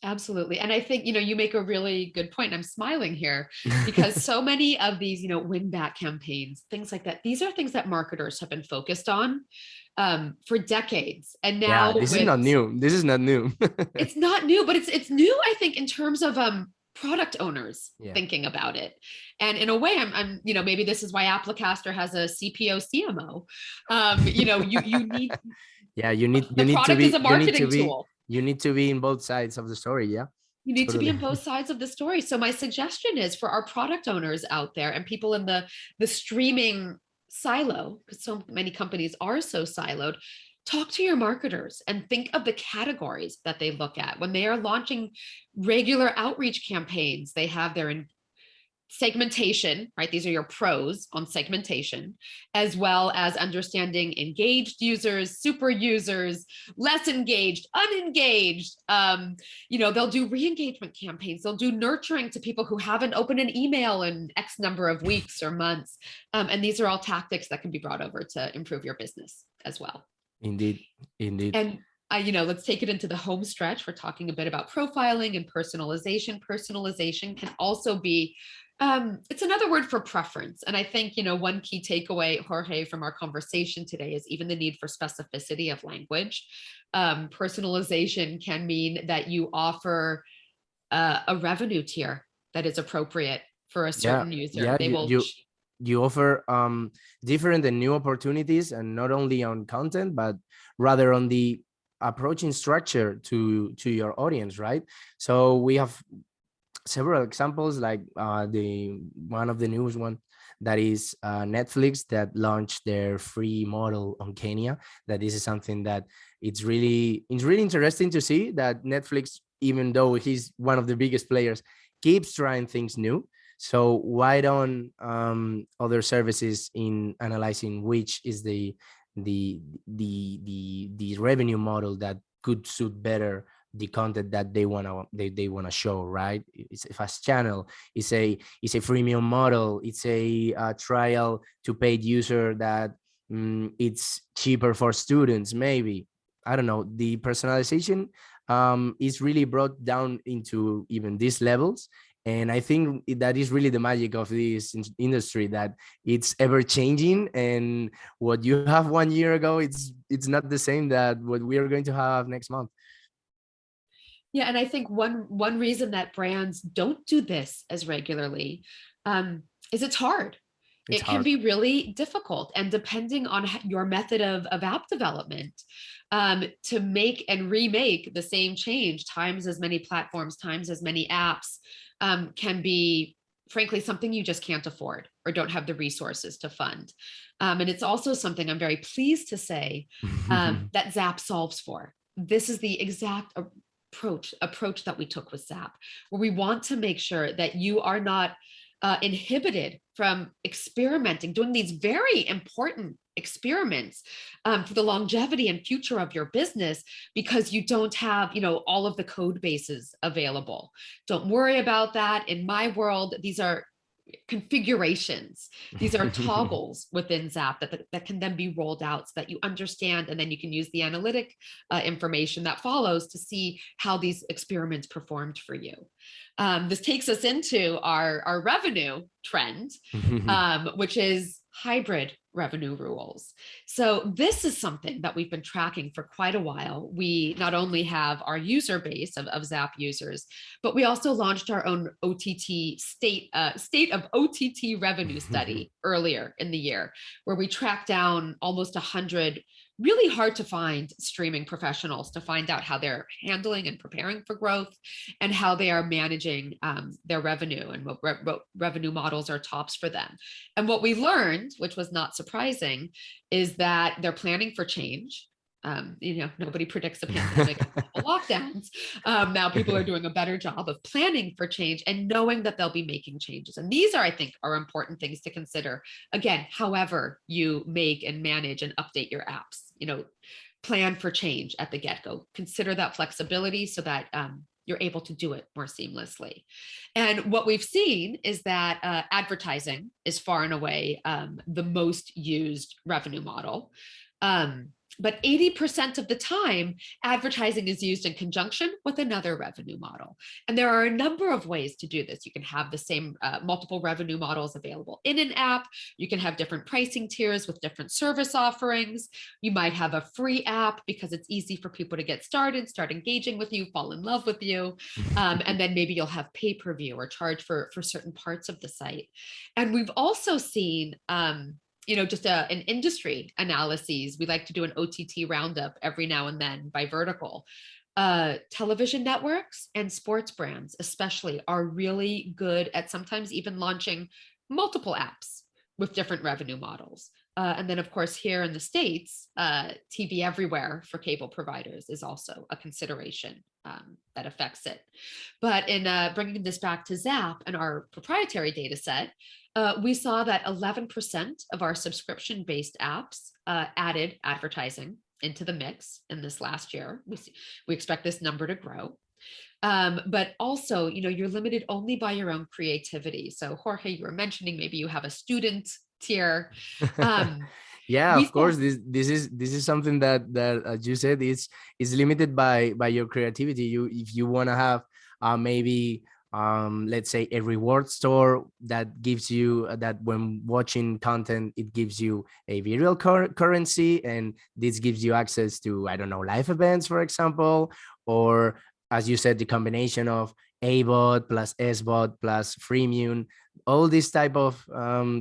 Absolutely. And I think, you make a really good point. I'm smiling here because so many of these, win back campaigns, things like that, these are things that marketers have been focused on for decades. And now
This is not new. This is not new.
It's not new, but it's new, I think, in terms of product owners thinking about it. And in a way, I'm maybe this is why Applicaster has a CPO CMO. You need
you need
the product is a marketing tool.
You need to be in both sides of the story. Yeah.
You need to be on both sides of the story. So my suggestion is for our product owners out there and people in the streaming silo, because so many companies are so siloed, talk to your marketers and think of the categories that they look at. When they are launching regular outreach campaigns, they have their segmentation, right? These are your pros on segmentation, as well as understanding engaged users, super users, less engaged, unengaged. They'll do re-engagement campaigns. They'll do nurturing to people who haven't opened an email in X number of weeks or months. And these are all tactics that can be brought over to improve your business as well.
Indeed.
And let's take it into the home stretch. We're talking a bit about profiling and personalization. Personalization can also be it's another word for preference. And I think, one key takeaway, Jorge, from our conversation today is even the need for specificity of language. Personalization can mean that you offer a revenue tier that is appropriate for a certain user.
You offer different and new opportunities, and not only on content, but rather on the approaching structure to your audience, right? So we have several examples, like the one of the newest one, that is Netflix, that launched their free model on Kenya. That this is something that it's really interesting to see that Netflix, even though he's one of the biggest players, keeps trying things new. So why don't other services in analyzing which is the revenue model that could suit better the content that they wanna show, right? It's a fast channel, it's a freemium model, it's a trial to paid user that it's cheaper for students, maybe. I don't know. The personalization is really brought down into even these levels. And I think that is really the magic of this industry, that it's ever changing. And what you have 1 year ago, it's not the same that what we are going to have next month.
Yeah, and I think one reason that brands don't do this as regularly is it's hard.
It's
It can
hard.
be really difficult, and depending on your method of app development, to make and remake the same change times as many platforms, times as many apps, can be, frankly, something you just can't afford or don't have the resources to fund. And it's also something I'm very pleased to say that Zap solves for. This is the exact approach that we took with Zap, where we want to make sure that you are not inhibited from experimenting, doing these very important experiments for the longevity and future of your business, because you don't have, all of the code bases available. Don't worry about that. In my world, these are configurations. These are toggles within Zap that can then be rolled out so that you understand, and then you can use the analytic information that follows to see how these experiments performed for you. This takes us into our revenue trend, which is hybrid revenue rules. So this is something that we've been tracking for quite a while. We not only have our user base of Zap users, but we also launched our own OTT state of OTT revenue study earlier in the year, where we tracked down almost 100 really hard to find streaming professionals to find out how they're handling and preparing for growth, and how they are managing their revenue, and what revenue models are tops for them. And what we learned, which was not surprising, is that they're planning for change. Nobody predicts a pandemic and lockdowns. Now people are doing a better job of planning for change and knowing that they'll be making changes. And these I think, are important things to consider. Again, however you make and manage and update your apps, plan for change at the get-go. Consider that flexibility so that you're able to do it more seamlessly. And what we've seen is that advertising is far and away the most used revenue model. But 80% of the time, advertising is used in conjunction with another revenue model. And there are a number of ways to do this. You can have the same multiple revenue models available in an app. You can have different pricing tiers with different service offerings. You might have a free app because it's easy for people to get started, start engaging with you, fall in love with you. And then maybe you'll have pay-per-view or charge for certain parts of the site. And we've also seen just an industry analyses. We like to do an OTT roundup every now and then by vertical. Television networks and sports brands especially are really good at sometimes even launching multiple apps with different revenue models. And then, of course, here in the States, TV everywhere for cable providers is also a consideration that affects it. But in bringing this back to Zap and our proprietary data set, we saw that 11% of our subscription-based apps added advertising into the mix in this last year. We expect this number to grow. But also, you're limited only by your own creativity. So Jorge, you were mentioning maybe you have a student tier.
Yeah, of course. This is something that as you said, is limited by your creativity. If you want to have maybe let's say a reward store that gives you that when watching content, it gives you a viral currency, and this gives you access to, I don't know, live events, for example, or as you said, the combination of ABOT plus SBOT plus freemium. All these type of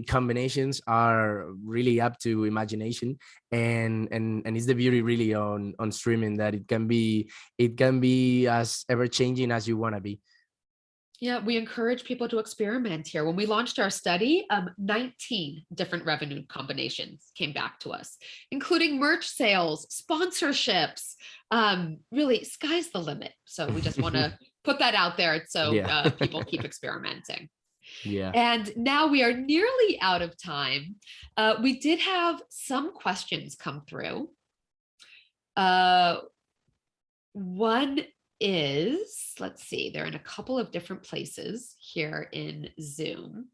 combinations are really up to imagination, and it's the beauty really on streaming, that it can be as ever changing as you want to be.
Yeah, we encourage people to experiment here. When we launched our study, 19 different revenue combinations came back to us, including merch sales, sponsorships. Really, sky's the limit. So we just want to put that out there so people keep experimenting.
Yeah.
And now we are nearly out of time. We did have some questions come through. One is, let's see, they're in a couple of different places here in Zoom.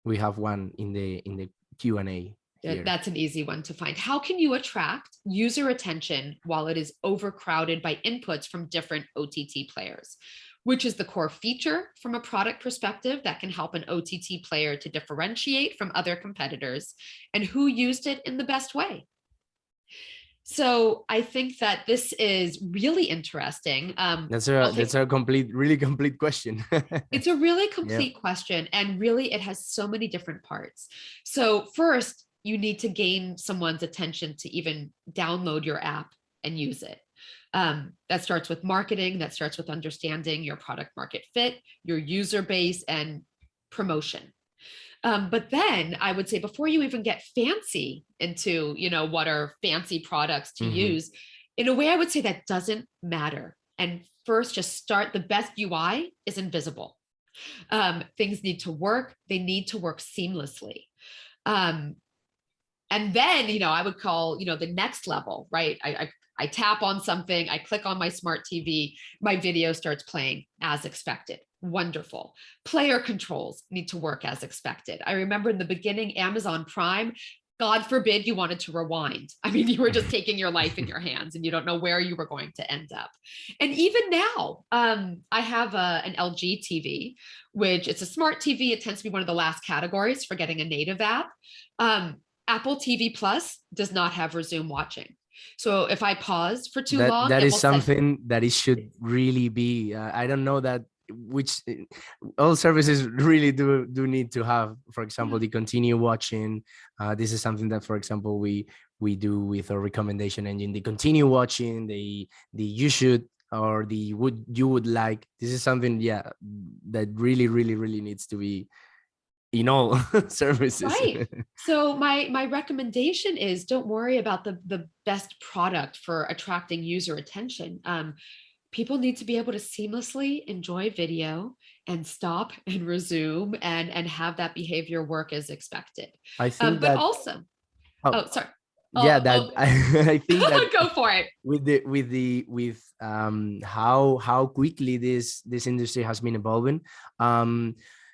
We have one in the Q&A here.
That's an easy one to find. How can you attract user attention while it is overcrowded by inputs from different OTT players? Which is the core feature from a product perspective that can help an OTT player to differentiate from other competitors, and who used it in the best way? So I think that this is really interesting.
That's a really complete question.
It's a really complete question, and really it has so many different parts. So first, you need to gain someone's attention to even download your app and use it. That starts with marketing, that starts with understanding your product market fit, your user base, and promotion. But then I would say before you even get fancy into, what are fancy products to use, in a way, I would say that doesn't matter. And first, just start. The best UI is invisible. Things need to work. They need to work seamlessly. And then, I would call, the next level, right? I tap on something, I click on my smart TV, my video starts playing as expected. Wonderful. Player controls need to work as expected. I remember in the beginning, Amazon Prime, God forbid you wanted to rewind. I mean, you were just taking your life in your hands and you don't know where you were going to end up. And even now, I have an LG TV, which it's a smart TV. It tends to be one of the last categories for getting a native app. Apple TV Plus does not have resume watching. So if I pause for too long,
that is something that it should really be. I don't know that which all services really do need to have. For example, the continue watching. This is something that, for example, we do with our recommendation engine. The continue watching, the you should, or the you would like. This is something, that really needs to be in all services.
Right. So my recommendation is don't worry about the best product for attracting user attention. People need to be able to seamlessly enjoy video and stop and resume and have that behavior work as expected.
I think
but also, sorry.
I think that
go for it.
With how quickly this industry has been evolving,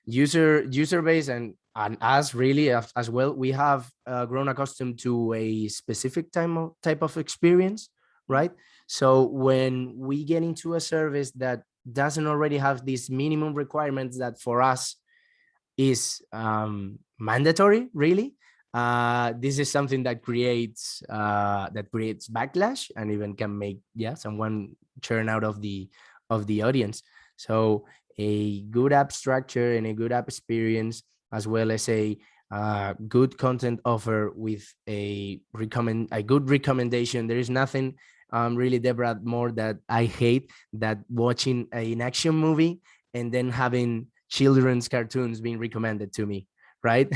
user base and us really as well, we have grown accustomed to a specific type of experience, right? So when we get into a service that doesn't already have these minimum requirements that for us is mandatory, really, this is something that creates backlash and even can make someone churn out of the audience. So a good app structure and a good app experience, as well as a good content offer with a good recommendation. There is nothing really, Deborah, more that I hate that watching an action movie and then having children's cartoons being recommended to me, right?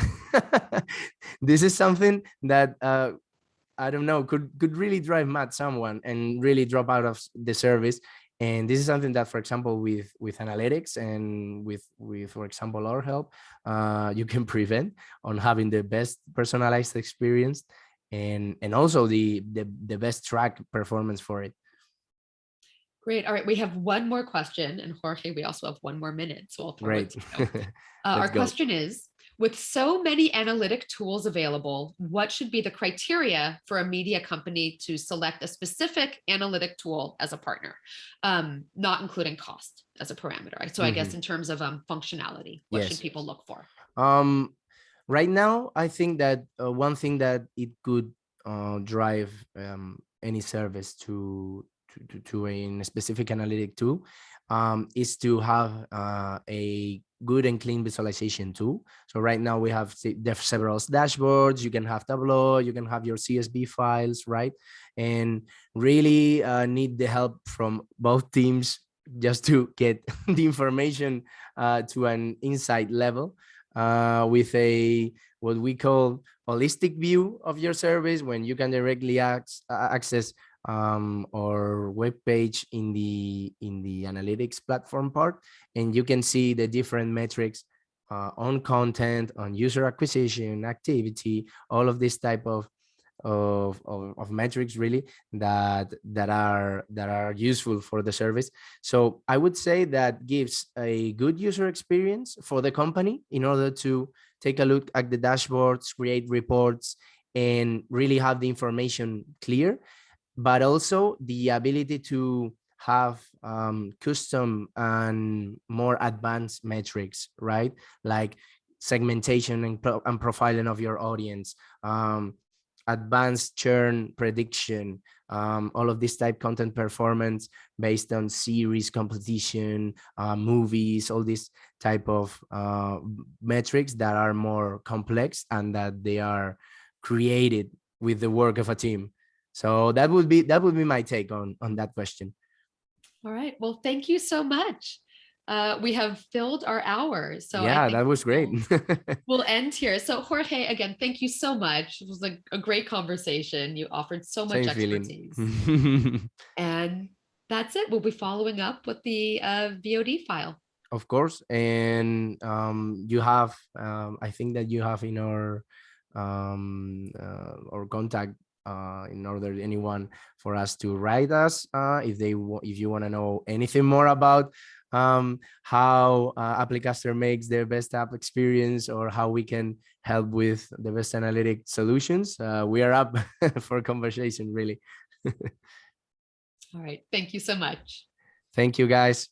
This is something that I don't know, could really drive mad someone and really drop out of the service. And this is something that, for example, with analytics and with for example, our help, you can prevent on having the best personalized experience and also the best track performance for it.
Great. All right. We have one more question, and Jorge, we also have one more minute, so I'll throw it to you. Our question is, with so many analytic tools available, what should be the criteria for a media company to select a specific analytic tool as a partner, not including cost as a parameter? So I guess in terms of functionality, what should people look for?
Right now, I think that one thing that it could drive any service to a specific analytic tool is to have a good and clean visualization tool. So right now we have several dashboards. You can have Tableau, you can have your CSV files, right? And really need the help from both teams just to get the information to an insight level with a what we call holistic view of your service, when you can directly access or web page in the analytics platform part, and you can see the different metrics on content, on user acquisition, activity, all of this type of of metrics really that are useful for the service. So I would say that gives a good user experience for the company in order to take a look at the dashboards, create reports, and really have the information clear, but also the ability to have custom and more advanced metrics, right? Like segmentation and profiling of your audience, advanced churn prediction, all of this type content performance based on series, competition, movies, all these type of metrics that are more complex and that they are created with the work of a team. So that would be my take on that question.
All right. Well, thank you so much. We have filled our hour, so I
Yeah,
think
that was great.
we'll end here. So Jorge, again, thank you so much. It was a great conversation. You offered so much
Same feeling.
expertise. And that's it. We'll be following up with the VOD file.
Of course, and you have I think that you have in our contact in order anyone for us to write us if you want to know anything more about how Applicaster makes their best app experience, or how we can help with the best analytic solutions. We are up for conversation, really.
All right. Thank you so much.
Thank you, guys.